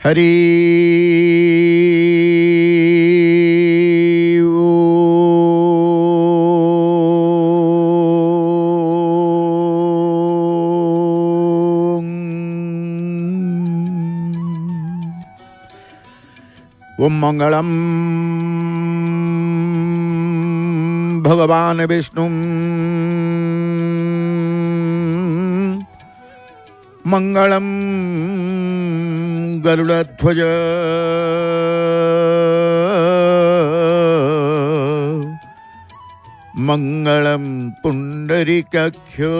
हरि ओम मंगलम भगवान विष्णु मंगलम गरुड़ध्वज मंगलम पुंडरीकाक्षो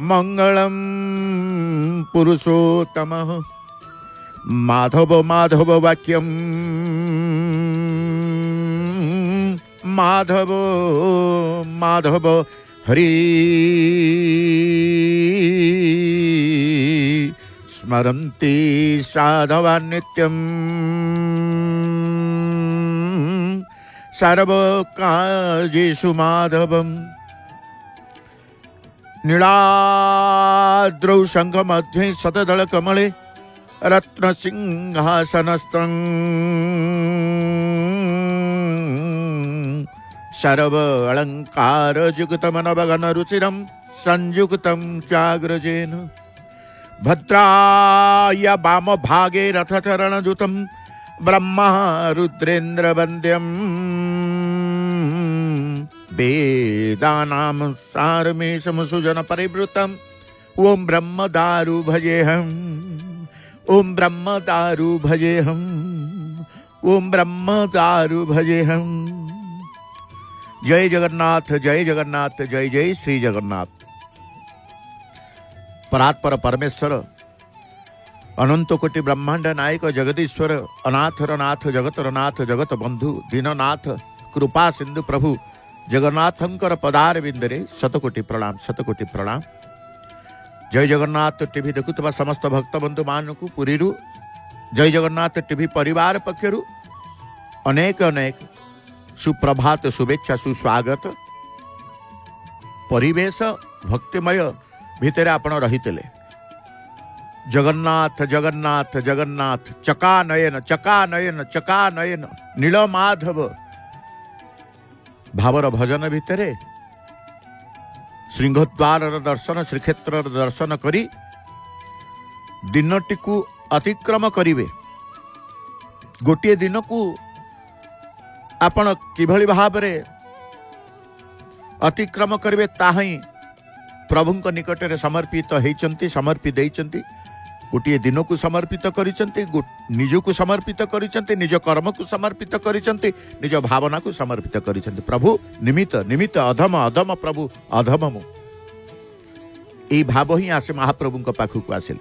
मंगलम पुरुषोत्तमः माधव माधव वाक्यम माधव माधव हरि स्मरन्ति साधवा नित्यं सर्वकार्येषु माधवम् नीलाद्रौ शङ्खमध्ये शतदलकमले रत्नसिंहासनस्थं सर्व अलङ्कारयुक्तमनवगनरुचिरं संयुक्तं चाग्रजेन भद्राय वामभागे रथचरणयुतं ब्रह्मा रुद्रेन्द्रवन्द्यम् वेदानां सारमेशमसुजन परिवृतम् ओम ब्रह्मदारु भजेहम् ओम ब्रह्मदारु भजेहम् ओम ब्रह्मदारु भजेहम्। जय जगन्नाथ जय जगन्नाथ जय जय श्री जगन्नाथ। परात्पर परमेश्वर अनंत कोटि ब्रह्मांड नायक जगदीश्वर अनाथर नाथ जगतर नाथ जगत बंधु दीननाथ कृपा सिंधु प्रभु जगन्नाथंकर पदार बिंदरे शतकोटि प्रणाम शतकोटि प्रणाम। जय जगन्नाथ टीवी देखुवा समस्त भक्त बंधु मानक पुरी जय जगन्नाथ टीवी परिवार पक्षरु अनेक अनेक सुप्रभात शुभेच्छा सुस्वागत। परिवेश भक्तिमय भितर आपण रहीते जगन्नाथ जगन्नाथ जगन्नाथ चकानयन चकानयन चकानयन नीलमाधव भावर भजन भितरे सिंहद्वार दर्शन श्रीक्षेत्र दर्शन करी दिनटी को अतिक्रम करिवे। गोटे दिन को आपण किभली भावरे अतिक्रम करिवे ताही प्रभुंक निकटरे समर्पित होइचंती समर्पित देइचंती। गोटे दिन को समर्पित करिचंती निजको समर्पित करिचंती निज कर्म को समर्पित करिचंती निज भावना को समर्पित करिचंती। प्रभु निमित्त निमित्त अधम अधम प्रभु अधम मु ई भाव ही आसे महाप्रभुंक पाखु को आसिल।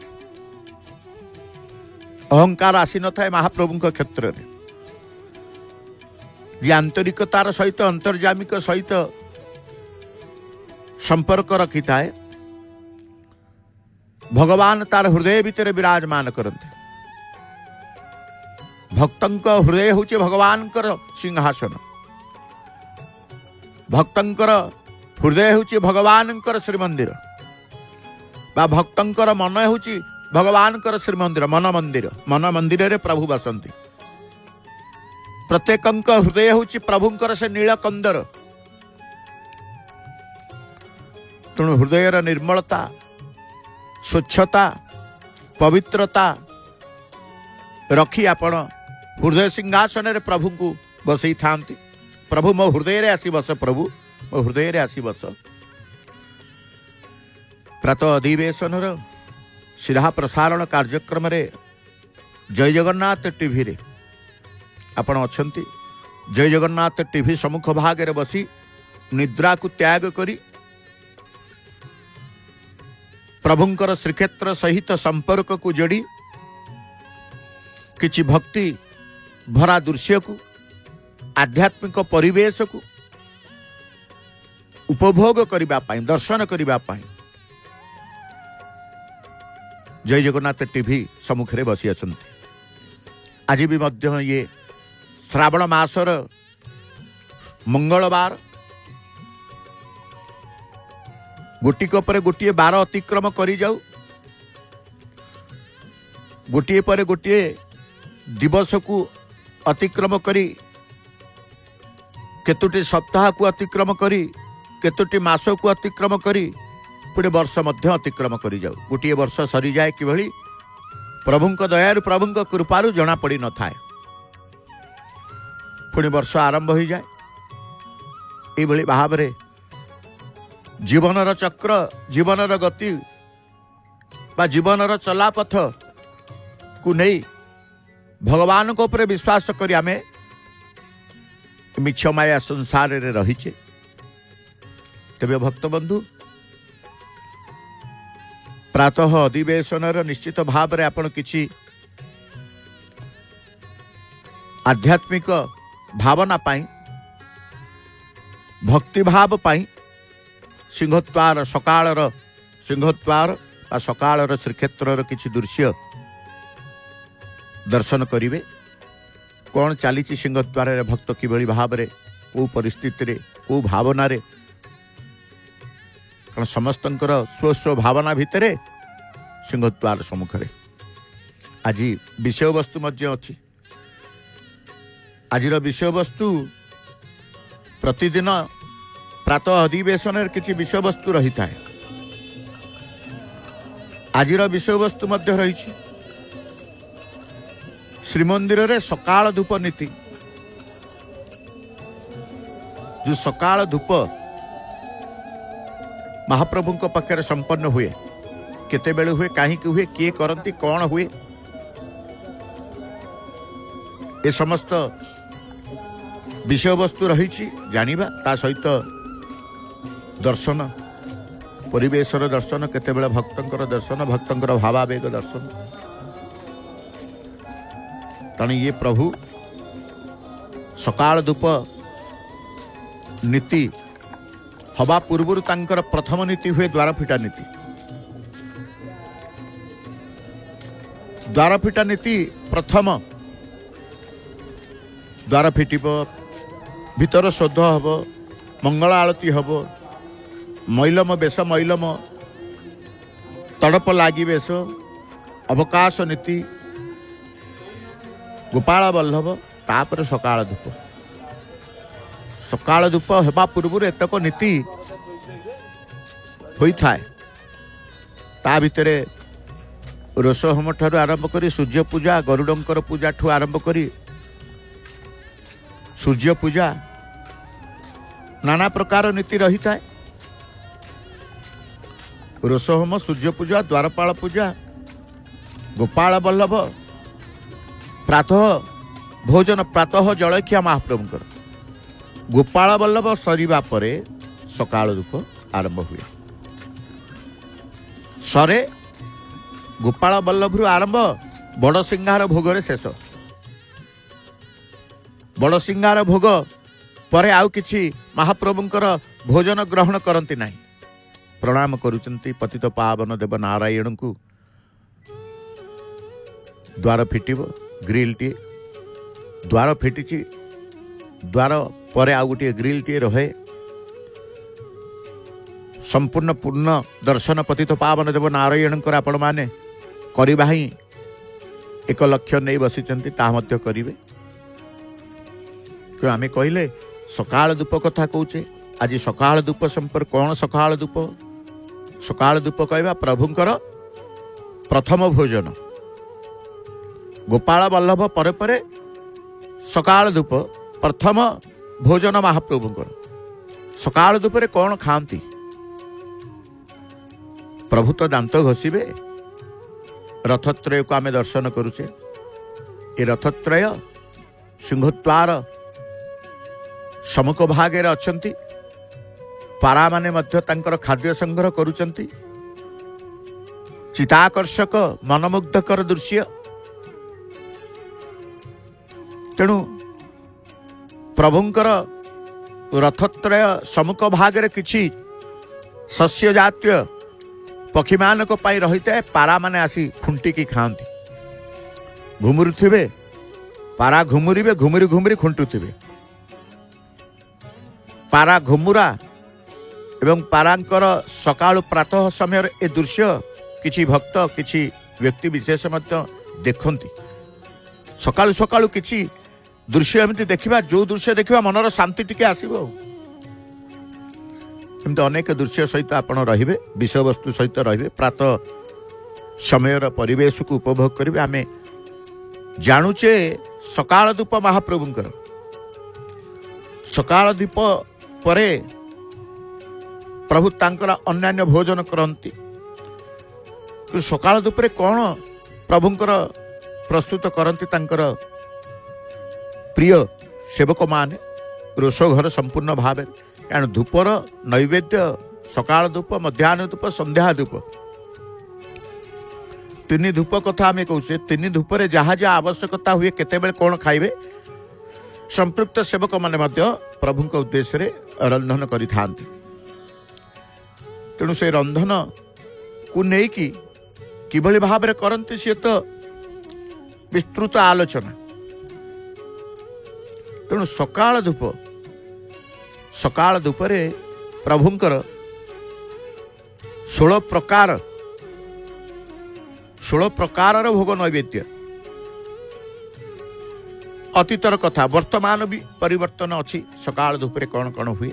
अहंकार आसी न थाए महाप्रभुंक क्षेत्र रे जे आंतरिकतार सहित अंतर्जामिक सहित संपर्क रखी थाए भगवान तार हृदय भितर विराजमान करते। भक्तंक हृदय होचे भगवानकर सिंहासन भक्तंकर हृदय होचे भगवानकर श्रीमंदिर बा भक्तंकर मन होची भगवानकर श्रीमंदिर मन मंदिर रे प्रभु बसंती। प्रत्येकंक हृदय होची प्रभुंकर से नीलकंदर। तेणु हृदयर निर्मलता स्वच्छता पवित्रता रखी आपण हृदय सिंहासन रे प्रभु को बसई थांती। प्रभु मो हृदय रे आसी बस प्रभु मो हृदय रे आसी बस। प्रातः अधिवेशन सीधा प्रसारण कार्यक्रम रे जय जगन्नाथ टीवी रे आपण अछंती। जय जगन्नाथ टीवी सम्मुख भाग रे बसी निद्रा को त्याग करी प्रभुंकर श्रीक्षेत्र सहित संपर्क को जोड़ी किछि भक्ति भरा दृश्य को आध्यात्मिक परिवेश को उपभोग करबा पाई दर्शन करबा पाई जय जगन्नाथ टीवी सम्मुख रे बसी अछंती। आज भी मध्य ये श्रावण मासर मंगलवार गोटिक पर गोटे बार अतिक्रम करी जाऊ, गोटे पर गोटे दिवस को अतिक्रम करी, केतोटी सप्ताह को अतिक्रम करी, केतोटी मास को अतिक्रम करी, पुणे वर्ष मध्य अतिक्रम करी जाऊ। गोटे वर्ष सरी जाए कि प्रभुंक दयारु प्रभुंक कृपारु जना पड़ी न थाए, पुणी वर्ष आरंभ हो जाए। ये भाव में जीवनर चक्र, जीवनर गति बा जीवनर चलापथ को नहीं भगवान को ऊपर विश्वास करी आमे मिछ माया संसार रे रहीचे। तेबे भक्त बंधु प्रातः अधिवेशन निश्चित भाव में आपण किछि आध्यात्मिक भावना पाई, भक्ति भाव पाई सिंहद्वार सकाळर सिंहद्वार आ सकाळर श्रीक्षेत्र किछि दृश्य दर्शन करिवे। कौन चली सिंहद्वार रे भक्त किभली भाव में को परिस्थिति रे को भावना रे, कारण समस्तंकर स्व स्व भावना भितर सिंहद्वार सम्मुख रे आज विषय वस्तु मध्य अछि। आज विषय वस्तु प्रतिदिन प्रातः अधिवेशन किसी विषय वस्तु रही था। आज विषय वस्तु मध्य रही श्रीमंदिर रे सकाळ धूप नीति। जो सकाळ धूप महाप्रभु पाखे संपन्न हुए, केते बेले हुए, कहीं हुए, किए करती, कौन हुए, ए समस्त विषय वस्तु रही जानिबा। ता सहित दर्शन, परिवेशर दर्शन, केतेबेले भक्तंकर दर्शन, भक्तंकर भावावेग दर्शन। तेणु ये प्रभु सकाळ धूप नीति हवा पूर्व तांकर प्रथम नीति हुए द्वार फिटा नीति। द्वार फिटा नीति प्रथम द्वार फिटिब, भीतर शोध हब, मंगल आलती हब, मैलम बेश मैलम तड़प लागी बेश, अवकाश नीति, गोपाल बल्लभ, तापर सकाळ धूप। सकाळ धूप हेबा पूर्व एतक नीति होता है। ता भितरे रोष होम ठारू आरंभ करी सूर्य पूजा, गरुडंकर पूजा ठू आरंभ करी सूर्य पूजा, नाना प्रकार नीति रही था। रोष होम, सूर्य पूजा, द्वारपाल पूजा, गोपाल बल्लभ, प्रातः भोजन, प्रातः जलखिया महाप्रभुंकर, गोपाल बल्लभ सरीबा परे सकाळ धूप आरंभ हुए। सरे गोपाल बल्लभ आरंभ, बड़ सिंहार भोग शेष। बड़ सिंहार भोग परे आउ किछि महाप्रभुंकर भोजन ग्रहण करती नहीं। प्रणाम करुचंती पतित पावन देव नारायण को। द्वार फिटिब, ग्रिल टी द्वार फिटी, द्वार परे आउ गोटे ग्रिल टी रहे। संपूर्ण पूर्ण दर्शन पतित पावन देव नारायण आपण माने करबा ही एक लक्ष्य नहीं बसिचंती, ता मध्य करिवे। आमे कहले सकाळ धूप कथा कहूचे। आज सकाळ धूप संपर्क कौन? सकाळ धूप, सकाळ धूप कहवा प्रभुंकर प्रथम भोजन। गोपाल बल्लभ परे परे सकाळ धूप प्रथम भोजन महाप्रभुंकर। सकाळ धूप रे कौन खाती? प्रभु तो दांत घोषिबे। रथत्रय को आमे दर्शन करुचे। ये रथत्रय सिंहद्वार सम्मुख भागे अछंती। पारा माने मध्य तांकर खाद्य संग्रह करुचंती। चिताकर्षक मनमुग्धकर दृश्य। तेणु प्रभुंकर रथत्रय सम्मुख भागे किछि शस्य जातीय पक्षी मान को पाई रही है। पारा माने आसी खुंटी की खाती। घुमुरुथिबे, पारा घुमुरिबे, घुमुरी घुमुरी खुंटुथिबे। पारा घुमुरा एवं पारांकर सकाळु प्रातः समय ए दृश्य किछि भक्त किछि व्यक्ति विशेष मध्य देखंती सकाळु सकाळु किछि दृश्य एमती देखिबा जो दृश्य देखिबा मनर शांति टिके आसीबो एमती अनेक दृश्य सहित आपण रहिबे विषय वस्तु सहित रहिबे प्रातः समयर परिवेश को उपभोग करिबे आमे जानुचे सकाळ धूप महाप्रभुंकर सकाळ धूप परे प्रभु तांकर अन्यान्य भोजन करती सकाळ धूपरे कौन प्रभुंकर प्रस्तुत करती तांकर प्रिय सेवक माने रोष घर संपूर्ण भाव कारण धूपर नैवेद्य सकाळ धूप मध्याह्न धूप संध्या धूप तीन धूप कथा आम कहे तीन धूपरे जहाँ जहाँ आवश्यकता हुए केतेबेले कौन खाइबे संपृक्त सेवक माने मध्य प्रभु उद्देश्य रंधन करि थांती तेणु से रंधन को लेकिन किभली भाव में करती सी तो विस्तृत आलोचना तेणु सकाळ धूपरे प्रभुंकर 16 प्रकार भोग नैवेद्य अतीतर कथा वर्तमान भी परिवर्तन अच्छी सकाळ धूपरे कौन कौन हुए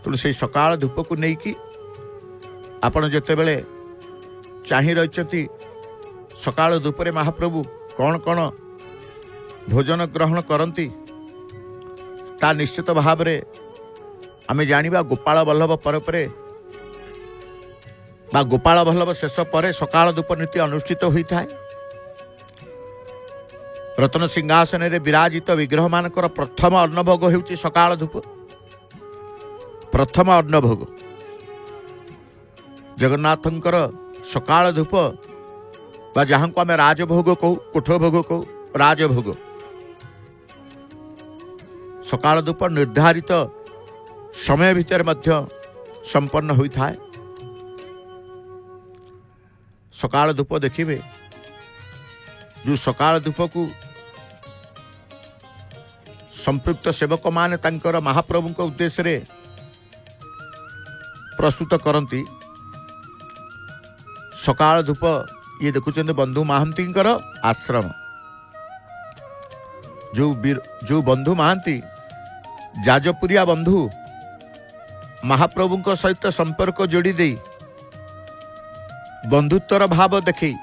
तेणु से सकाळ धूप को लेकिन आपण जितेबले चाही रही सकाळ धूपरे महाप्रभु कौन कौन भोजन ग्रहण करती ता निश्चित भाव में आमे जानिबा गोपाल वल्लभ पर गोपाल वल्लभ शेष पर सकाळ धूप नीति अनुष्ठित होता है रत्न सिंहासन रे विराजित विग्रह मानकर प्रथम अन्नभोग होउची सकाळ धूप प्रथम अन्नभोग जगन्नाथंकर सकाळ धूप बा जहाँ को आम राजभोग कहू कोठभोग कहू राजभोग सकाळ धूप निर्धारित समय भितर मध्य संपन्न होता है सकाळ धूप देखिए जो सकाळ धूप को संपृक्त सेवक माने तांकर महाप्रभु को उद्देश्य रे प्रस्तुत करती सकाळ धूप ये देखुं बंधु महांती आश्रम जो बंधु महांती जाजपुरिया बंधु महाप्रभु सहित संपर्क जोड़ी दे बंधुत्वर भाव देखी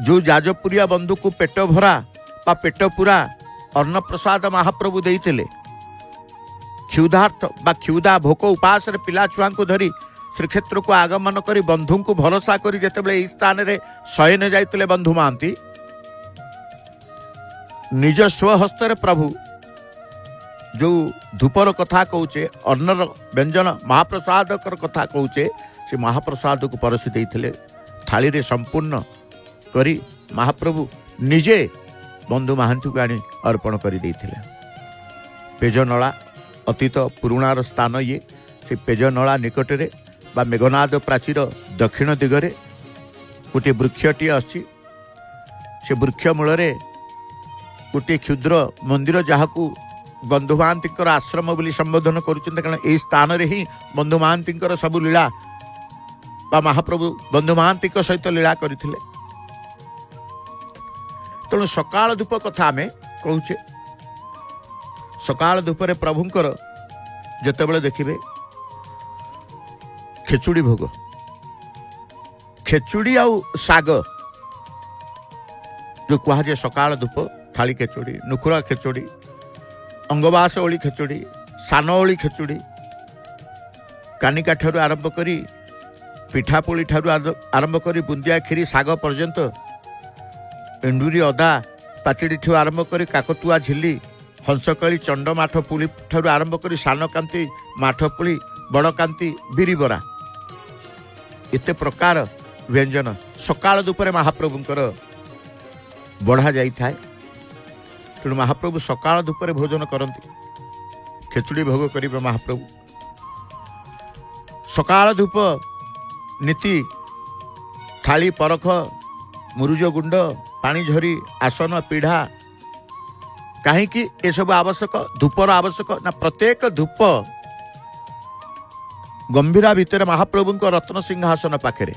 जो जाजपुरिया बंधु को पेट भरा बा पेट पूरा अन्न प्रसाद महाप्रभु देइतिले क्षुधार्थ बा क्षुधा भोक उपास रे पिला छुआ को धरी श्रीक्षेत्र को आगमन करी बंधु को भरोसा करी जेतेबेले एई स्थान रे शयन जाइतिले बंधु महांती निज स्वहस्त रे प्रभु जो धूपर कथा कहूचे अन्नर व्यंजन महाप्रसाद कथा कहूचे से महाप्रसाद को परसी देइथिले थाली रे संपूर्ण करी महाप्रभु निजे बंधु महांती को आनी अर्पण करी देइथिले पेजनला अतीत पुराणार स्थान ये से पेजनला निकटरे बा मेघनाद प्राचीर दक्षिण दिगरे गोटे वृक्षटी अच्छी से वृक्ष मूल गोटे क्षुद्र मंदिर जहाँ को बंधु महांती आश्रम बोली संबोधन करुछन्ते कारण एई स्थान रे ही बंधु महांती सब लीला बा महाप्रभु बंधु महांती सहित लीला करथिले तेणु सकाळ धूप कथा आमे कहूचे सकाळ धूपरे प्रभुंकर जेतेबेले देखिबे खेचुड़ी भोग खेचुड़ी आउ साग जो कहुए सकाळ धूप थाली खेचुड़ी नुखुरा खेचुड़ी अंगवास ओली खेचुड़ी सान ओली खेचुड़ी कानिका ठारू आरंभ करी पिठापुली ठारू आरंभ करी बुंदिया खीरी साग पर्यंत एंडुरी अदा पाचिड़ी ठू आरंभ करी काकतुआ झिली हंसकली चंड माठ पुली ठारू आरंभ करी सान कांति माठ पुली बड़ कांति बिरी बरा एते प्रकार व्यंजन सकाळ धूपरे महाप्रभुंकर बढ़ा जाई थाए तेणु महाप्रभु सकाळ धूपरे भोजन करती खेचुड़ी भोग करिबे महाप्रभु सकाळ धूप नीति थाली परख मुरुज गुंड पानी झरी आसन पीढ़ा कहीं ये सब आवश्यक धूपर आवश्यक ना प्रत्येक धूप गंभीरा भितर महाप्रभु रत्न सिंहासन पाखे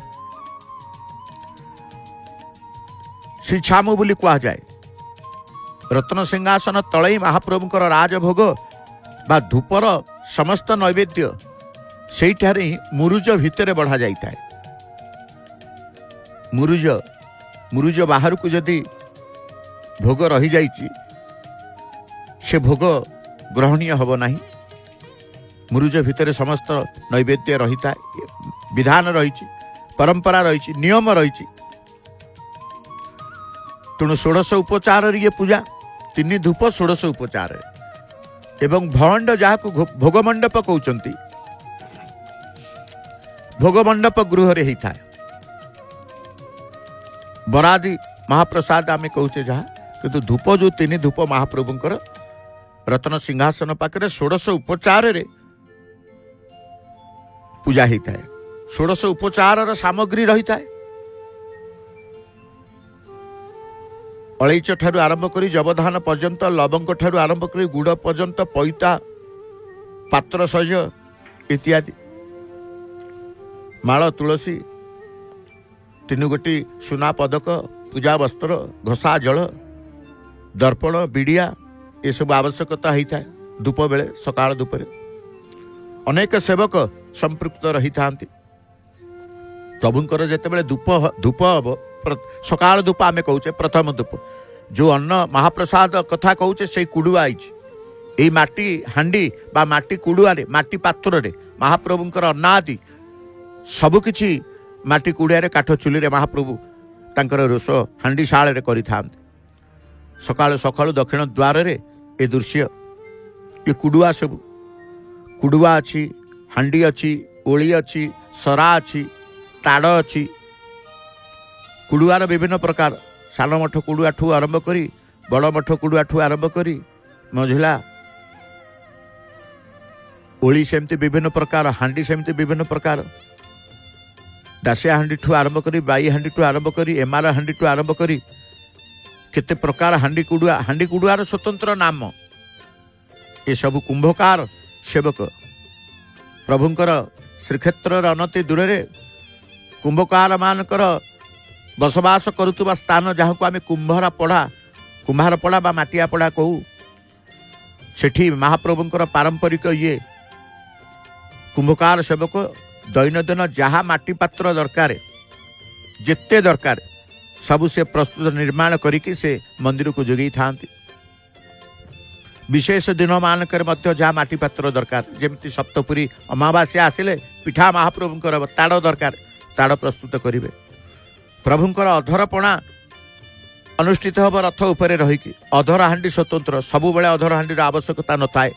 श्री छामु बोली कह जाए। रत्न सिंहासन तले महाप्रभु राजभोग बा धूपर समस्त नैवेद्य से मुरुज भितर बढ़ा जाए। मुरुज बाहर को जदि भोग रही जाइए से भोग ग्रहणीय हब नहीं। मुरुज भितर समस्त नैवेद्य रही था, विधान रही, परंपरा रही, नियम रही। तेणु 16 उपचार ये पूजा 3 धूप 16 उपचार एवं भंड जहाँ को भोगमंडप कहते भोगमंडप गृह रे होता है। बरादी महाप्रसाद आम कहे जहाँ किंतु धूप जो 3 धूप महाप्रभुंकर रत्न सिंहासन पाखे 16 उपचार रे पूजा होता है। 16 उपचार सामग्री रही है। अलैच ठारू आरंभ करी जबधान पर्यंत, लवंग ठारू आरंभ करी गुड़ पर्यंत, पैता पात्र सज इत्यादि, माଳ तुलसी 3 गोटी सुना पदक, पूजा वस्त्र, घसा जल, दर्पण, बिड़िया ये सब आवश्यकता होता है। धूप बेले सकाळ धूपरे अनेक सेवक संपृक्त रही था। प्रभुंकर जिते धूप हम सकाळ धूप आम कहे प्रथम धूप जो अन्न महाप्रसाद कथा कहे से कुड़ुआ आई माटी हांडी बा माटी कुड़ुआ माटी पात्र रे महाप्रभुंकर अन्नादि सबकिछि माटी कुड़िया काठ चुली रे महाप्रभु तांकर रोष हांडी शाल रे करि थांते। सकाळ सकाळ दक्षिण द्वार रे ए दृश्य ये कुड़ुआ सब कुड़ुआ अच्छी, हांडी अच्छी, ओली अच्छी, सरा अच्छी, ताड़ अच्छी। कुड़ुआर विभिन्न प्रकार सान मठ कुड़ुआ ठू आरंभ करी बड़ मठ कुड़ुआ ठू आरंभ करी मझिला ओली सेमती विभिन्न प्रकार, हांडी सेमती विभिन्न प्रकार, दासिया हांडी ठू आरंभ करी बाई हांडी ठू आरंभ करी एमार हांडी ठू आरंभ करी केते प्रकार हांडी कुड़ुआर स्वतंत्र नाम। ये सब कुंभकार सेवक प्रभुंकर श्रीक्षेत्र अनति दूर रे कुंभकार मानकर बसवास करुवा स्थान जहाँ को आम कुम्हार पड़ा बा माटिया पड़ा कहू सेठी महाप्रभुंकर पारंपरिक ये कुंभकार सेवक दैनंदिन जहाँ माटी पात्र दरकार जेते दरकार सबू से प्रस्तुत निर्माण करिकी से मंदिर को जोगई थांती। विशेष दिन मानक जहाँ माटी पात्र दरकार जमी सप्तपुरी अमावास्या आसिले पिठा महाप्रभुंकर ताड़ दरकार ताड़ प्रस्तुत करेंगे। प्रभुंकर अधरपणा अनुष्ठित हम रथ उपरे रहीकि अधर हांडी स्वतंत्र सबु बेले अधर हांडी आवश्यकता न थाए।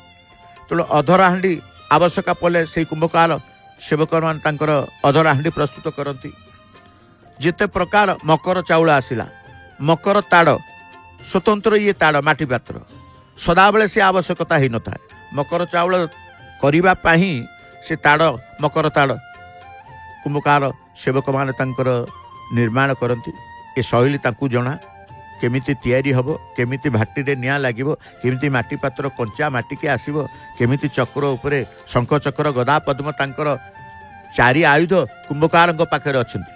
तेणु अधर हांडी आवश्यकता पड़े से कुंभकार सेवक मान तांकर अधर हांडी प्रस्तुत करती। जिते प्रकार मकर चाउल आसिला मकर ताड़ स्वतंत्र ये ताड़ माटी पात्र सदाबले से आवश्यकता ही न थाए। मकर चाउल करिबा पाही से ताड़ मकर ताड़ कुंभकार सेवक माने तांकर निर्माण करती। ए शैली तांकु जଣା केमिति तैयारी हबो, केमिति भाटी रे निया लागिबो, केमिति माटी पात्र कंचा माटी के आसीबो, केमिति चक्र उपरे शंख चक्र गदा पद्म तांकर 4 आयुध कुंभकारଙ୍କ पाखरे अछंती।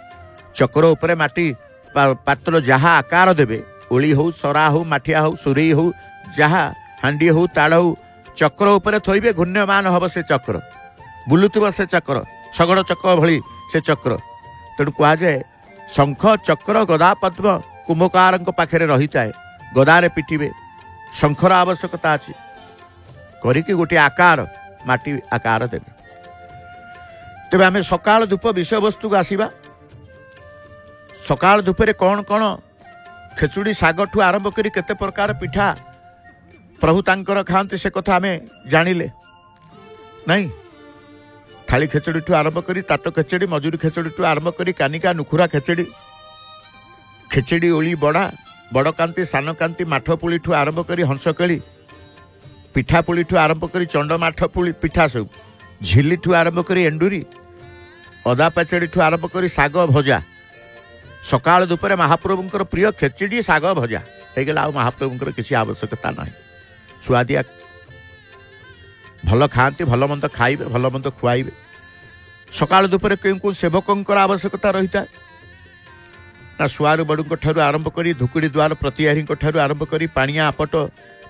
चक्र उपरे माटी पात्र जहाँ आकार देवे ओली हो सरा हो माठिया हो सुरई हो जहाँ हांडी हो ताड़ हो चक्र उपरे थोइबे घूर्ण्यमान हब से चक्र बुलुथुब से चक्र शगड़ चक्र भली से चक्र। तेणु कह जाए शंख चक्र गदा पद्म कुंभकार पाखे रही थाए। गदारे पिटिबे शंखर आवश्यकता अच्छी करिकी गोटे आकार माटी आकार देवे। तेबे आमे सकाळ धूप विषय वस्तु को आसीबा। सकाळ धूपरे कौन कौन खेचुड़ी साग ठू आरंभ करी केते प्रकार पिठा प्रभु तांकर खाते से कथा आमे जानिले नहीं। थाली खेचड़ी ठू आरंभ करी ताट खेचड़ी मजूरी खेचड़ी ठू आरंभ करी कानिका नुखुरा खेचड़ी खेचड़ी ओली बड़ा बड़ कांति सान कांति माठपुली ठू आरंभ करी हंसकेली पिठापुली ठू आरंभ करी चंड माठपुली पिठा सब झिली ठू आरंभ करी एंडुरी अदा पाचड़ी ठू आरंभ करी साग भजा। सकाळ धूपरे महाप्रभुंकर प्रिय खेचड़ी साग भजा हो गला। महाप्रभुंकर किसी आवश्यकता ना। छुआ दिया भल खाती भल मंद खाइबे भल मंद खुआइबे सकाळ दुपहर केउं सेवकंकर आवश्यकता रही था ना सुआर बड़ू ठारू आरंभ करी धुकुड़ी द्वार प्रतिहारी ठारू आरंभ करी पाणिया आपट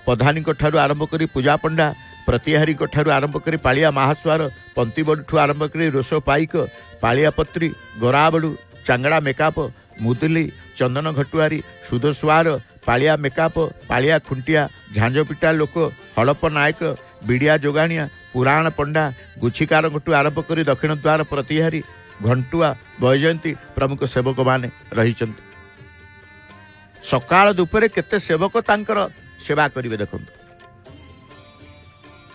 प्रधानी ठारू आरंभ करी पूजा पंडा प्रतिहारी ठारू आरंभ करी पालिया महासुआर पंती बड़ू आरंभ करी रोष पाइक पालिया पत्री गोराबड़ू चांगड़ा मेकाप मुदुली चंदन घटुआरी सुदस्वार पालिया मेकाप पालिया खुंटिया झांझपिटा लोक हड़प नायक बिड़िया जोगाणिया पुराण पंडा गुच्छिकार घटू आरंभ करी दक्षिण द्वार प्रतिहारी घंटुआ वैजयंती प्रमुख सेवक माने रही सकाळ दुपहर केते सेवक तांकर सेवा करिवे देखंतु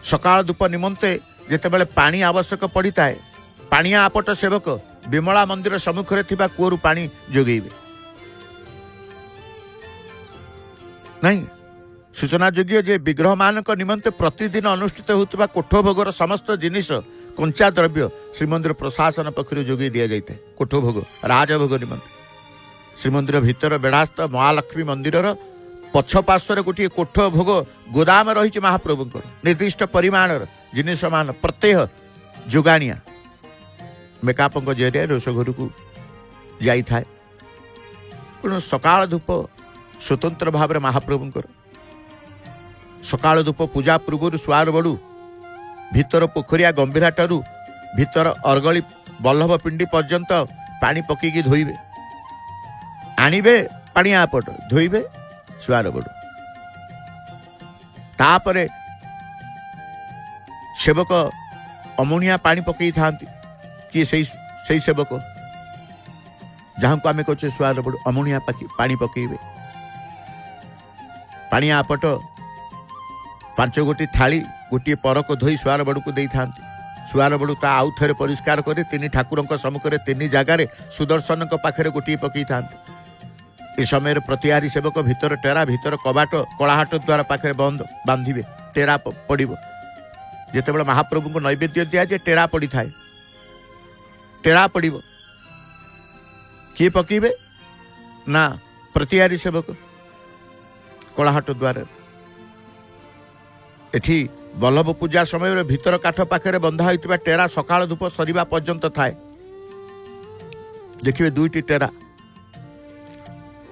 सकाळ धूप निमंते जेतेबेले पानी आवश्यक पड़ी थाए पाणिया आपट सेवक विमला मंदिर सम्मुखरे थिबा कूअरु पानी जोगेइबे नहीं सूचना योग्य जे विग्रह मानक निमंते प्रतिदिन अनुष्ठित होता कोठ भोगर समस्त जिनिस कंचा द्रव्य श्रीमंदिर प्रशासन पक्षर जोगे दि जाए कोठ भोग राजभोग निमंते श्रीमंदिर भितर बेढ़ास्थ महालक्ष्मी मंदिर पछ पार्श्वर गोटे कोठ भोग गोदाम रही महाप्रभुंकर निर्दिष्ट परिमाण जिनिस मान प्रत्यय जोगाणिया मेकापंक जरिया रोषघर को जाई थाए तेणु सकाळ धूप स्वतंत्र भाव में महाप्रभुंकर सकाळ धूप पूजा पूर्व सुआर बड़ू भितर पोखरिया गंभीराटू भितर अरगली बल्लभ पिंडी पर्यंत पानी पकईकी धोइबे आणिबे पानी आपट धोइबे सुआर बड़ू तापरे सेवक अमुनिया पानी पकई थांती कि सही सेवक जहां को आम कहे सुआर बड़ू अमुनिया पानी पकईबे पानी आपट 5 गोटी थाली गोटे परक धोई सुआर बड़ू को था सुआर बड़ू ता आउ थे परिष्कार कर 3 ठाकुर सम्मुखें 3 जगार सुदर्शन पाखे गोटे पकई था ए समय प्रतिहारी सेवक भितर टेरा भितर कबाट कलाहाट द्वार पाखे बंद बांधे टेरा पड़ो जिते महाप्रभु को नैवेद्य दिया जाए टेरा पड़ी थाए टेरा पड़ो किए पकईबे ना प्रतिहारी सेवक कलाहाट द्वार एठी बल्लभ पूजा समय भितर काठ पाखे बंधा होता टेरा सकाळ धूप सरीबा पर्यंत थाए देखिए 2टी टेरा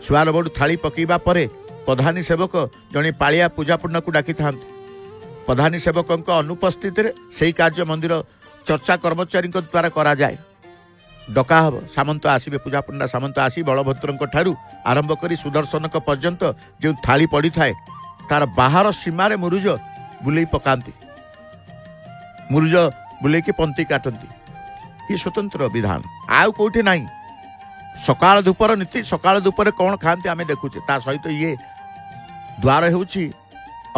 सुआर बड़ू थाली पकईबा परे प्रधानी सेवक जड़े पालिया पूजा पुण्य को डाकी था प्रधानी सेवक अनुपस्थित से कार्य मंदिर चर्चा कर्मचारी द्वारा करा जाए डका हम सामंत आसवे पूजा पंडा सामंत आसी बलभद्र ठारू आरंभ कर सुदर्शन पर्यंत जो थाली पड़ी थाए तार बाहर सीमार मुरुज बुले पकाती मुरुज बुले की पंती काटती ये स्वतंत्र विधान आउ कौटी ना सकाळ धूपर नीति सकाळ धूपर कौन खाती आम देखुचे ता सहित ये द्वार हो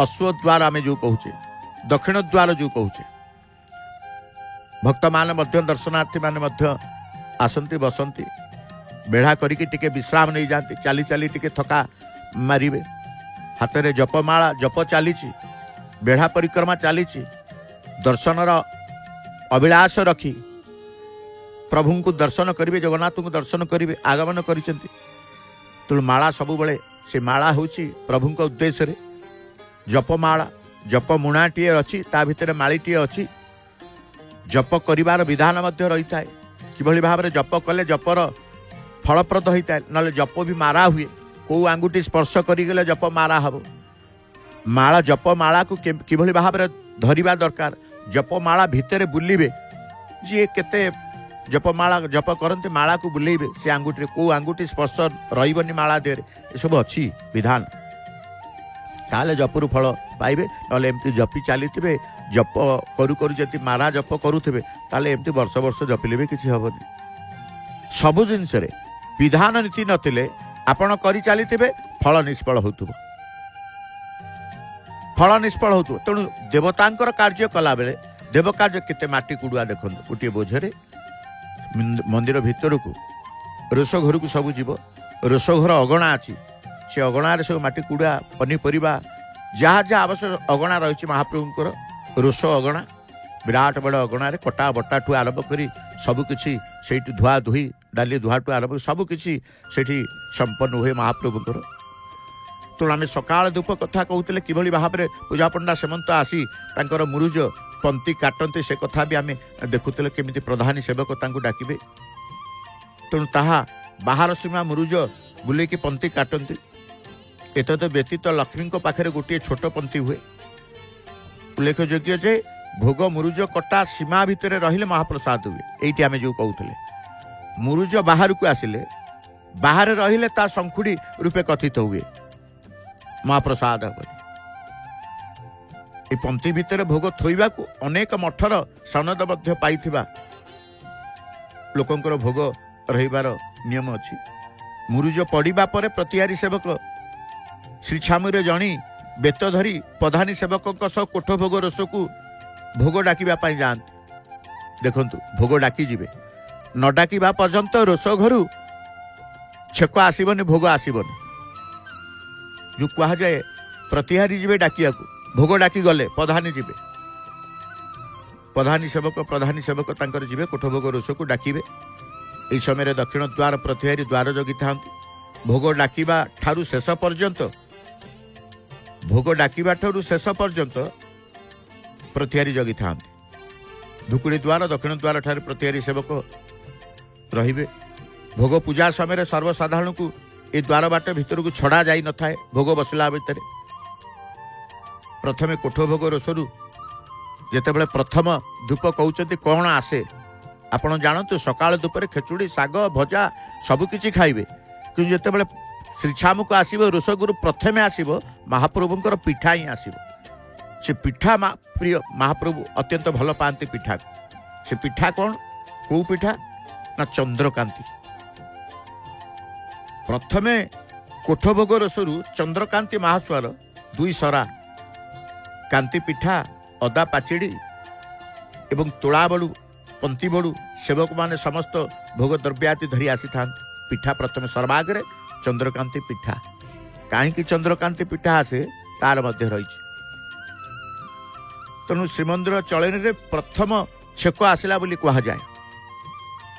अश्व द्वार आम जो कहूचे दक्षिण द्वार जो कहूचे भक्त मान दर्शनार्थी मान आसंती बसंती बेढ़ा करिके टिके विश्राम नहीं जाती चाली चाली टिके थका मारिबे हाथ में जपमाला जप चली बेढ़ा परिक्रमा चली दर्शनर अभिलाष रखी प्रभु को दर्शन करेंगे जगन्नाथ को दर्शन करेंगे आगमन कर माला सब बड़े से माला हूँ प्रभु उद्देश्य रे जपमाला जप मुणाटीए अच्छी ता भितर मालीटीए अच्छी जप करिवार विधान रही है किभली भाव में जप कले जपर फलप्रद होता है ना जप भी मारा हुए कौ आंगुठी स्पर्श करगले जप मारा हम माला जप माला को किभली भाव में धरिबा दरकार जप माला भितर बुलिबे जी केते जपमाला जप करते माला को बुलेबे से आंगुठी कौ आंगुठी स्पर्श रही माला देहरे ये सब अच्छी विधान ताले जपरु फल पाइबे ना एमती जपी चली जप करू करू जति मारा जप करुवे ताले एमती वर्ष वर्ष जपिले भी किसी हेनी सबु जिनस विधान नीति नथिले आपण करी चली फल निष्फल होतुबो फल निष्फल होतुबो तेणु देवतांकर कार्य कला बेले देव कार्य केते माटी कुड़ुआ देखंतु गोटे बोझरे मंदिर भितर को रोष घर को सब जीव रोष घर अगणा अच्छी से अगणार सब माटी कुड़ा पनीपरिया जहाँ जहाँ आवश्यक अगणा रही महाप्रभुंर रोष अगणा विराट बड़ अगणार कटा बटा ठू आरंभ कर सबकि से धुआ धुई डाली धुआ ठू आरंभ सबकि से संपन्न हुए महाप्रभुंर तेणु आम सकाळ धूप कथा कहते किभली भाव में पूजा पंडा सेमंत आसी मुरुज पंक्ति काटते से कथा भी आम देखुले केमी प्रधानी सेवक डाकिबे तेणु ताहा बाहर सीमा मुरुज बुलेकी पंक्ति काटती एतद व्यतीत लक्ष्मी पाखे गोटे छोट पंक्ति हुए उल्लेखयोग्य जे भोग मुरुज कटा सीमा भितर रहिले महाप्रसाद हुए ये आम जो कहते मुरुज बाहर को आसिले बाहर रहिले ता संखुड़ी रूपे कथित हुए महाप्रसाद ये पंक्ति भितर भोग थोइबा को अनेक मठर सनद मध्य पाइथिबा लोकंकर भोग रहिबार नियम अछि मुरुज पड़िबा परे प्रतिहारी सेवक श्री छामुरे जणी बेत धरी प्रधानी सेवक सह कोठ भोग रस को भोग डाकिबा पाई जात देखंतु भोग डाकी जिवे न डाकिबा पर्यंत रोष घरु छेक आसबनी भोग आसबनी जो कह जाए प्रतिहारी जीवे डाकिया भोग डाकी गले प्रधानी जीवे प्रधानी सेवक तांकर जीवे कोठ भोग रोष को डाकिबे यही समय दक्षिण द्वार प्रतिहारी द्वार जगी था भोग डाकिबा ठारू शेष पर्यंत भोग डाकिबा ठारू शेष पर्यंत प्रतिहारी जगी था धुकुड़ी द्वार दक्षिण द्वार ठारे प्रतिहारी सेवक रहिबे भोग पूजा समय सर्वसाधारण को ये द्वार बाट भीतर को छड़ा जाई न थाए भोग बसला भितर प्रथमे कोठ भोग रोसरु जेतेबेले प्रथम धूप कहउचंती कौन आसे आपण जानतु सकाळ धूपरे खेचुड़ी साग भजा सबकिछि खाइबे कि जेतेबेले श्रीछामु को आसीबो रोसगुरु प्रथमे आसीबो महाप्रभुंकर पिठा ही आसीबो से पिठा प्रिय महाप्रभु अत्यंत भल पाती पिठा से पिठा कौन को पिठा ना चंद्रकांति प्रथमे कोठ भोग रसरु चंद्रकांति महास्वर दुई सरा कांति पिठा अदा पाचिड़ी एवं तोड़ा बड़ू पंती बड़ू सेवक माने समस्त भोग द्रव्यादि धरी आसी था पिठा प्रथम सर्वाग्रे चंद्रकांति पिठा कहीं चंद्रकांति पिठा आसे तार मध्य रही तेणु श्रीमंदिर चलन रे प्रथम छेक आसला बोली कह जाए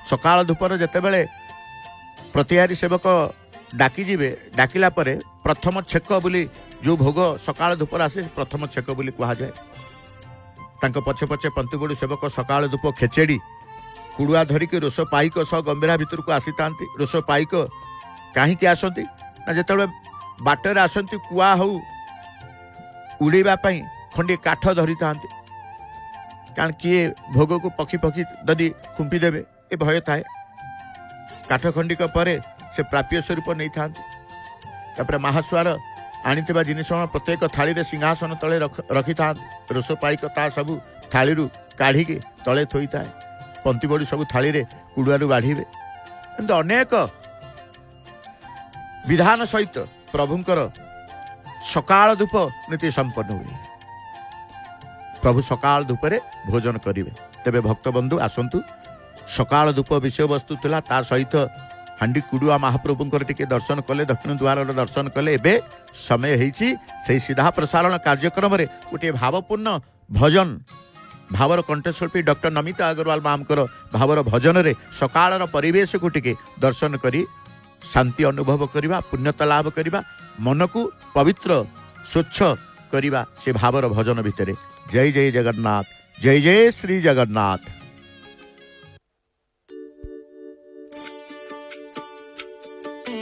सकाळ धूपर जेतेबेले प्रतिहारी सेवक डाकी जीवे डाकिला परे प्रथम छेक बोली जो भोग सकाळ धूपर आसे प्रथम छेक बोली कह जाए तांको पछे पछे पंती बड़ू सेवक सकाळ धूप खेचेड़ी कुड़ुआ धरिकी रोष पाइक सह गंभीरा भितर को आसी थांती रोष पाइक कहीं आसती ना जेतेबेले बाटर आसती कुआ हऊ उड़ेबा पई खंडे काठ धरी थांती कारण किए भोग को पक्षी पक्षी ददी खुंपी देवे ये भय थाए काठ खंडिक परे से प्राप्य स्वरूप नहीं था महास्वार आनीथिबा जिनिस प्रत्येक थाली रे सिंहासन तले रखी था रोष पाइक ता सबू थाली रु काढ़ी के तले थोई था पंती बड़ी सब थाली रे कुड़ुआरू बाढ़ीबे एंत अनेक विधान सहित प्रभुंकर सकाळ धूप नीति संपन्न हुए प्रभु सकाळ धूपरे भोजन करिवे तेबे भक्त बंधु आसंतु सकाळ धूप विषय वस्तु थिला ता सहित हांडी कुड़ुआ महाप्रभुंकर टिके दर्शन कले दक्षिण द्वार दर्शन कले एबे समय हेछि से सीधा प्रसारण कार्यक्रम रे गोटे भावपूर्ण भजन भावर कंठशिल्पी डॉक्टर नमिता अग्रवाल मामकर भावर भजन रे सकाळर परिवेश को टिके दर्शन करी शांति अनुभव करिबा पुण्यता लाभ करिबा मन को पवित्र स्वच्छ करिबा से भावर भजन भितरे जय जय जगन्नाथ जय जय श्री जगन्नाथ।